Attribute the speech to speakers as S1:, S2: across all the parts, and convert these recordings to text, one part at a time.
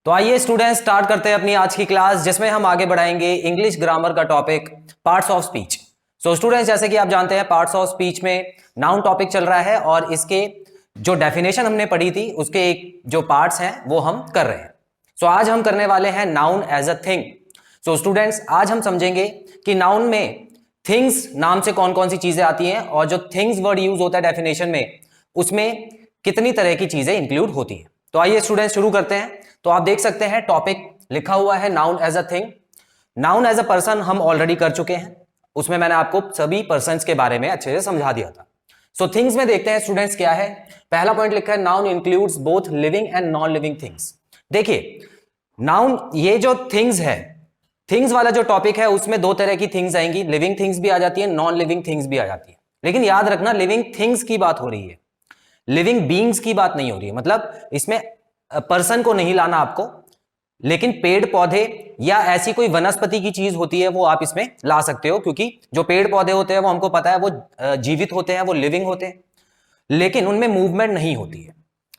S1: तो आइए students start करते हैं अपनी आज की क्लास, जिसमें हम आगे बढ़ाएंगे इंग्लिश ग्रामर का topic parts of speech. So students, जैसे कि आप जानते हैं पार्ट्स ऑफ स्पीच में नाउन टॉपिक चल रहा है और इसके जो डेफिनेशन हमने पढ़ी थी उसके एक जो पार्ट्स हैं वो हम कर रहे हैं। सो आज हम करने वाले हैं noun as a thing. So students, आज हम समझेंगे कि नाउन में थिंग्स नाम से कौन कौन सी चीजें आती हैं और जो थिंग्स वर्ड यूज होता है डेफिनेशन में उसमें कितनी तरह की चीजें इंक्लूड होती हैं। तो आइए स्टूडेंट्स शुरू करते हैं। तो आप देख सकते हैं टॉपिक लिखा हुआ है noun as a thing. Noun as a person हम ऑलरेडी कर चुके हैं, उसमें मैंने आपको सभी पर्सन्स के बारे में अच्छे से समझा दिया था। सो थिंग्स में देखते हैं स्टूडेंट्स क्या है। पहला पॉइंट लिखा है noun includes both living and non living things. देखिए नाउन, ये जो थिंग्स है, थिंग्स वाला जो टॉपिक है उसमें दो तरह की थिंग्स आएंगी, लिविंग थिंग्स भी आ जाती है, नॉन लिविंग थिंग्स भी आ जाती है। लेकिन याद रखना लिविंग थिंग्स की बात हो रही है, लिविंग बीइंग्स की बात नहीं हो रही है। मतलब इसमें पर्सन को नहीं लाना आपको, लेकिन पेड़ पौधे या ऐसी कोई वनस्पति की चीज होती है वो आप इसमें ला सकते हो, क्योंकि जो पेड़ पौधे होते हैं वो हमको पता है वो जीवित होते हैं, वो लिविंग होते हैं, लेकिन उनमें मूवमेंट नहीं होती है।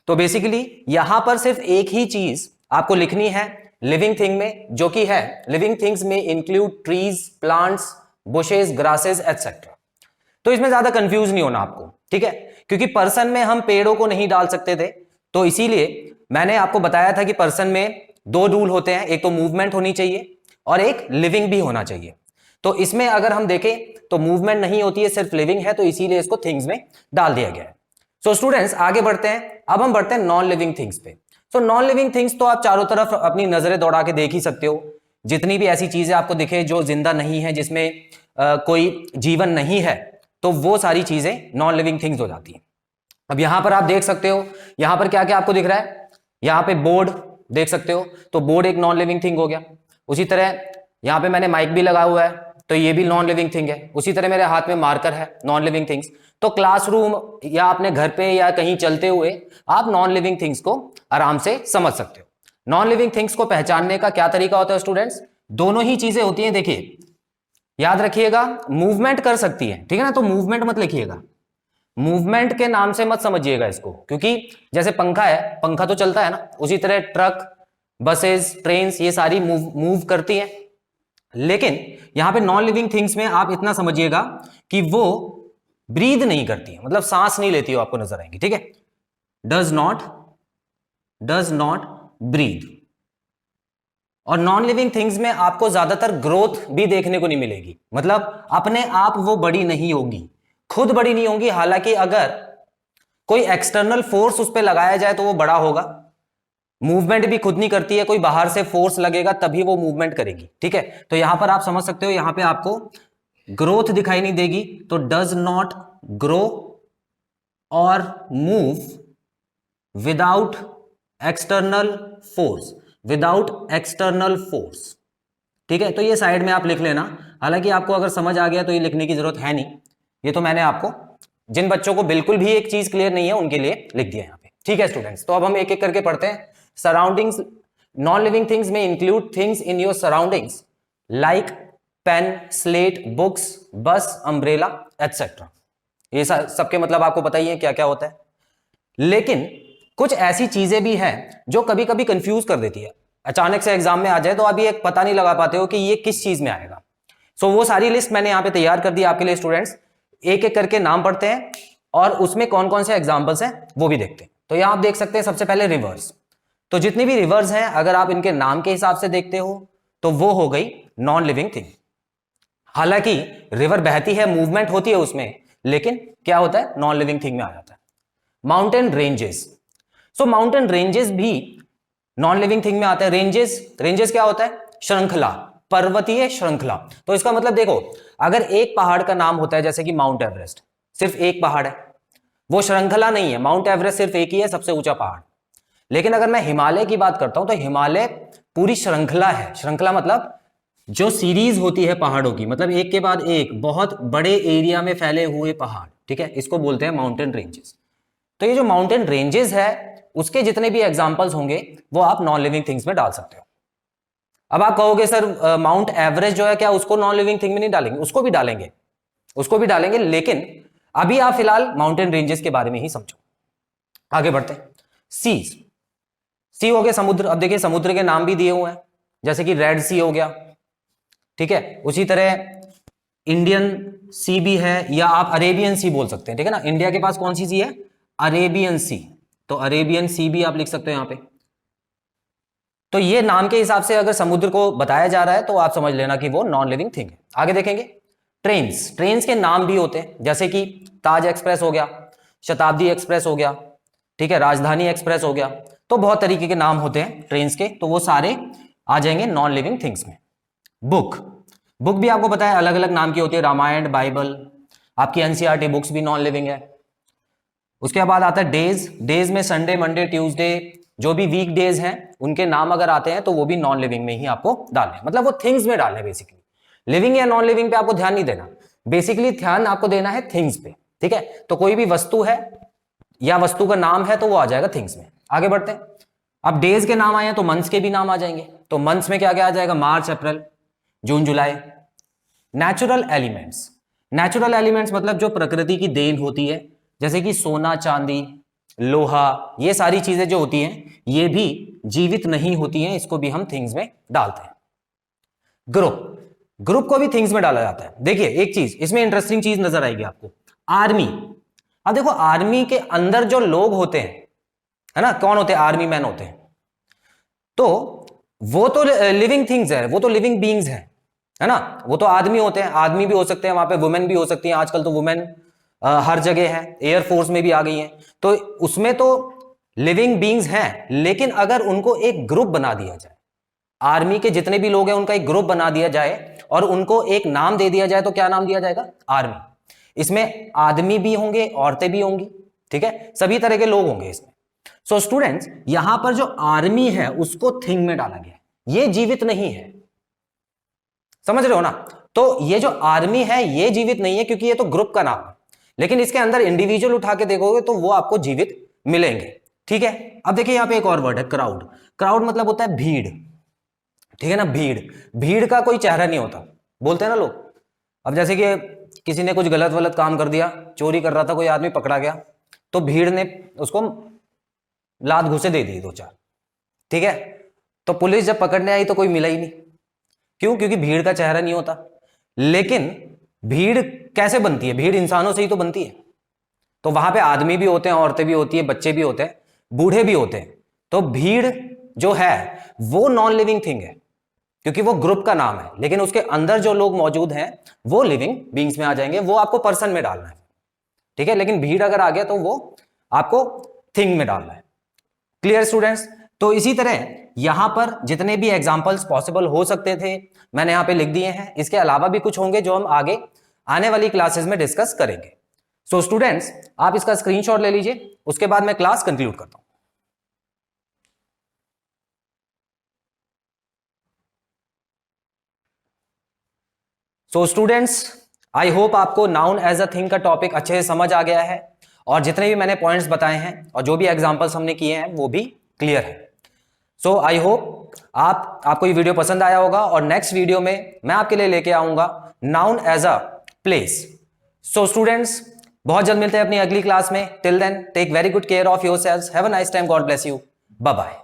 S1: तो बेसिकली यहां पर सिर्फ एक ही चीज आपको लिखनी है लिविंग थिंग में, जो कि है लिविंग थिंग्स में include trees, plants, bushes, grasses etcetera. तो इसमें ज्यादा कंफ्यूज नहीं होना आपको, ठीक है, क्योंकि पर्सन में हम पेड़ों को नहीं डाल सकते थे। तो इसीलिए मैंने आपको बताया था कि पर्सन में दो रूल होते हैं, एक तो मूवमेंट होनी चाहिए और एक लिविंग भी होना चाहिए। तो इसमें अगर हम देखें तो मूवमेंट नहीं होती है, सिर्फ लिविंग है, तो इसीलिए इसको थिंग्स में डाल दिया गया है। सो स्टूडेंट्स आगे बढ़ते हैं। अब हम बढ़ते हैं नॉन लिविंग थिंग्स पे। सो नॉन लिविंग थिंग्स तो आप चारों तरफ अपनी नजरें दौड़ा के देख ही सकते हो। जितनी भी ऐसी चीजें आपको दिखे जो जिंदा नहीं है, जिसमें कोई जीवन नहीं है, तो वो सारी चीजें नॉन लिविंग थिंग्स हो जाती हैं। अब यहां पर आप देख सकते हो, यहां पर क्या क्या आपको दिख रहा है। यहां पे बोर्ड देख सकते हो, तो बोर्ड एक नॉन लिविंग थिंग हो गया। उसी तरह यहां पे मैंने माइक भी लगा हुआ है, तो ये भी नॉन लिविंग थिंग है। उसी तरह मेरे हाथ में मार्कर है, नॉन लिविंग थिंग्स। तो क्लासरूम या अपने घर पे या कहीं चलते हुए आप नॉन लिविंग थिंग्स को आराम से समझ सकते हो। नॉन लिविंग थिंग्स को पहचानने का क्या तरीका होता है स्टूडेंट्स? दोनों ही चीजें होती हैं। देखिए याद रखिएगा, मूवमेंट कर सकती है, ठीक है ना, तो मूवमेंट मत लिखिएगा, मूवमेंट के नाम से मत समझिएगा इसको, क्योंकि जैसे पंखा है, पंखा तो चलता है ना, उसी तरह ट्रक, बसेस, ट्रेन्स, ये सारी मूव करती हैं। लेकिन यहां पे नॉन लिविंग थिंग्स में आप इतना समझिएगा कि वो ब्रीद नहीं करती है, मतलब सांस नहीं लेती हो, आपको नजर आएंगी, ठीक है। Does not breathe. और नॉन लिविंग थिंग्स में आपको ज्यादातर ग्रोथ भी देखने को नहीं मिलेगी, मतलब अपने आप वो बड़ी नहीं होगी, खुद बड़ी नहीं होगी। हालांकि अगर कोई एक्सटर्नल फोर्स उस पर लगाया जाए तो वो बड़ा होगा। मूवमेंट भी खुद नहीं करती है, कोई बाहर से फोर्स लगेगा तभी वो मूवमेंट करेगी, ठीक है। तो यहां पर आप समझ सकते हो, यहां पे आपको ग्रोथ दिखाई नहीं देगी, तो डज नॉट ग्रो और move without external force, without external force, ठीक है। तो ये साइड में आप लिख लेना। हालांकि आपको अगर समझ आ गया तो ये लिखने की जरूरत है नहीं, ये तो मैंने आपको, जिन बच्चों को बिल्कुल भी एक चीज क्लियर नहीं है उनके लिए लिख दिया यहाँ पे, ठीक है स्टूडेंट्स। तो अब हम एक एक करके पढ़ते हैं। सराउंडिंग्स, नॉन लिविंग थिंग्स में include things in your surroundings like pen, slate, books, bus, umbrella etcetera. ये सबके मतलब आपको पता ही है क्या क्या होता है। लेकिन कुछ ऐसी चीजें भी हैं जो कभी कभी कंफ्यूज कर देती है, अचानक से एग्जाम में आ जाए तो अभी एक पता नहीं लगा पाते हो कि ये किस चीज में आएगा। सो वो सारी लिस्ट मैंने यहां पे तैयार कर दी आपके लिए स्टूडेंट्स। एक एक करके नाम पढ़ते हैं और उसमें कौन कौन से एग्जांपल्स हैं वो भी देखते हैं। तो यहां आप देख सकते हैं सबसे पहले रिवर्स। तो जितनी भी रिवर्स हैं अगर आप इनके नाम के हिसाब से देखते हो तो वो हो गई नॉन लिविंग थिंग। हालांकि रिवर बहती है, मूवमेंट होती है उसमें, लेकिन क्या होता है, नॉन लिविंग थिंग में आ जाता है। माउंटेन रेंजेस, सो माउंटेन रेंजेस भी नॉन लिविंग थिंग में आता है। रेंजेस क्या होता है? श्रृंखला, पर्वतीय श्रृंखला। तो इसका मतलब देखो, अगर एक पहाड़ का नाम होता है जैसे कि माउंट एवरेस्ट, सिर्फ एक पहाड़ है, वो श्रृंखला नहीं है। माउंट एवरेस्ट सिर्फ एक ही है, सबसे ऊंचा पहाड़। लेकिन अगर मैं हिमालय की बात करता हूं तो हिमालय पूरी श्रृंखला है। श्रृंखला मतलब जो सीरीज होती है पहाड़ों की, मतलब एक के बाद एक बहुत बड़े एरिया में फैले हुए पहाड़, ठीक है, इसको बोलते हैं माउंटेन रेंजेस। तो ये जो माउंटेन रेंजेस है उसके जितने भी एग्जांपल्स होंगे वो आप नॉन लिविंग थिंग्स में डाल सकते हो। अब आप कहोगे सर माउंट एवरेस्ट जो है क्या उसको नॉन लिविंग थिंग में नहीं डालेंगे? उसको भी डालेंगे, उसको भी डालेंगे, लेकिन अभी आप फिलहाल माउंटेन रेंजेस के बारे में ही समझो। आगे बढ़ते हैं। सीज, सी हो गया समुद्र। अब देखिए समुद्र के नाम भी दिए हुए हैं, जैसे कि रेड सी हो गया, ठीक है। उसी तरह इंडियन सी भी है, या आप अरेबियन सी बोल सकते हैं, ठीक है ना। इंडिया के पास कौन सी सी है? अरेबियन सी, तो अरेबियन सी भी आप लिख सकते हो यहां पे। तो ये नाम के हिसाब से अगर समुद्र को बताया जा रहा है तो आप समझ लेना कि वो नॉन लिविंग थिंग है। आगे देखेंगे ट्रेन्स। ट्रेन्स के नाम भी होते हैं, जैसे कि ताज एक्सप्रेस हो गया, शताब्दी एक्सप्रेस हो गया, ठीक है, राजधानी एक्सप्रेस हो गया। तो बहुत तरीके के नाम होते हैं ट्रेन्स के, तो वो सारे आ जाएंगे नॉन लिविंग थिंग्स में। बुक, बुक भी आपको पता है अलग अलग नाम की होती है, रामायण, बाइबल, आपकी एनसीईआरटी बुक्स भी नॉन लिविंग है। उसके बाद आता है डेज। डेज में संडे, मंडे, ट्यूसडे, जो भी वीक डेज हैं उनके नाम अगर आते हैं तो वो भी नॉन लिविंग में ही आपको डालने, मतलब वो थिंग्स में डालने। बेसिकली लिविंग या नॉन लिविंग पे आपको ध्यान नहीं देना, बेसिकली ध्यान आपको देना है थिंग्स पे, ठीक है। तो कोई भी वस्तु है या वस्तु का नाम है तो वो आ जाएगा थिंग्स में। आगे बढ़ते हैं। अब डेज के नाम आए हैं तो मंथ्स के भी नाम आ जाएंगे। तो मंथ्स में क्या क्या आ जाएगा? मार्च, अप्रैल, जून, जुलाई। Natural elements. नेचुरल एलिमेंट्स मतलब जो प्रकृति की देन होती है, जैसे कि सोना, चांदी, लोहा, ये सारी चीजें जो होती हैं ये भी जीवित नहीं होती हैं, इसको भी हम थिंग्स में डालते हैं। ग्रुप, ग्रुप को भी थिंग्स में डाला जाता है। देखिए एक चीज इसमें इंटरेस्टिंग चीज नजर आएगी आपको, आर्मी। अब देखो आर्मी के अंदर जो लोग होते हैं, है ना, कौन होते हैं? आर्मी मैन होते हैं। तो वो तो लिविंग थिंग्स है, वो तो लिविंग बीइंग्स है ना। वो तो आदमी होते हैं, आदमी भी हो सकते हैं, वहां पे वुमेन भी हो सकती हैं। आजकल तो वुमेन हर जगह है, एयरफोर्स में भी आ गई हैं, तो उसमें तो लिविंग बीइंग्स हैं। लेकिन अगर उनको एक ग्रुप बना दिया जाए, आर्मी के जितने भी लोग हैं उनका एक ग्रुप बना दिया जाए और उनको एक नाम दे दिया जाए, तो क्या नाम दिया जाएगा? आर्मी। इसमें आदमी भी होंगे, औरतें भी होंगी, ठीक है, सभी तरह के लोग होंगे इसमें। सो स्टूडेंट्स यहां पर जो आर्मी है उसको थिंग में डाला गया, ये जीवित नहीं है, समझ रहे हो ना। तो ये जो आर्मी है ये जीवित नहीं है क्योंकि ये तो ग्रुप का नाम है, लेकिन इसके अंदर इंडिविजुअल उठा के देखोगे तो वो आपको जीवित मिलेंगे, ठीक है। अब देखिए यहां पे एक और वर्ड है क्राउड। क्राउड मतलब होता है भीड़, ठीक है ना। भीड़, भीड़ का कोई चेहरा नहीं होता, बोलते हैं ना लोग। अब जैसे कि किसी ने कुछ गलत वलत काम कर दिया, चोरी कर रहा था कोई आदमी, पकड़ा गया, तो भीड़ ने उसको लात घुसे दे दी 2-4, ठीक है। तो पुलिस जब पकड़ने आई तो कोई मिला ही नहीं, क्यों? क्योंकि भीड़ का चेहरा नहीं होता। लेकिन भीड़ कैसे बनती है? भीड़ इंसानों से ही तो बनती है। तो वहां पे आदमी भी होते हैं, औरतें भी होती है, बच्चे भी होते हैं, बूढ़े भी होते हैं। तो भीड़ जो है वो नॉन लिविंग थिंग है क्योंकि वो ग्रुप का नाम है, लेकिन उसके अंदर जो लोग मौजूद हैं वो लिविंग बीइंग्स में आ जाएंगे, वो आपको पर्सन में डालना है, ठीक है। लेकिन भीड़ अगर आ गया तो वो आपको थिंग में डालना है। Clear students? तो इसी तरह यहां पर जितने भी एग्जांपल्स पॉसिबल हो सकते थे मैंने यहां पे लिख दिए हैं। इसके अलावा भी कुछ होंगे जो हम आगे आने वाली क्लासेस में डिस्कस करेंगे। सो स्टूडेंट्स आप इसका स्क्रीनशॉट ले लीजिए, उसके बाद मैं क्लास कंक्लूड करता हूं। सो स्टूडेंट्स आई होप आपको नाउन एज अ थिंग का टॉपिक अच्छे से समझ आ गया है, और जितने भी मैंने पॉइंट्स बताए हैं और जो भी एग्जांपल्स हमने किए हैं वो भी क्लियर है। सो आई होप आपको ये वीडियो पसंद आया होगा, और नेक्स्ट वीडियो में मैं आपके लिए लेके आऊंगा noun as a place. So students बहुत जल्द मिलते हैं अपनी अगली क्लास में। Till then take very good care of yourselves, have a nice time, God bless you, bye bye.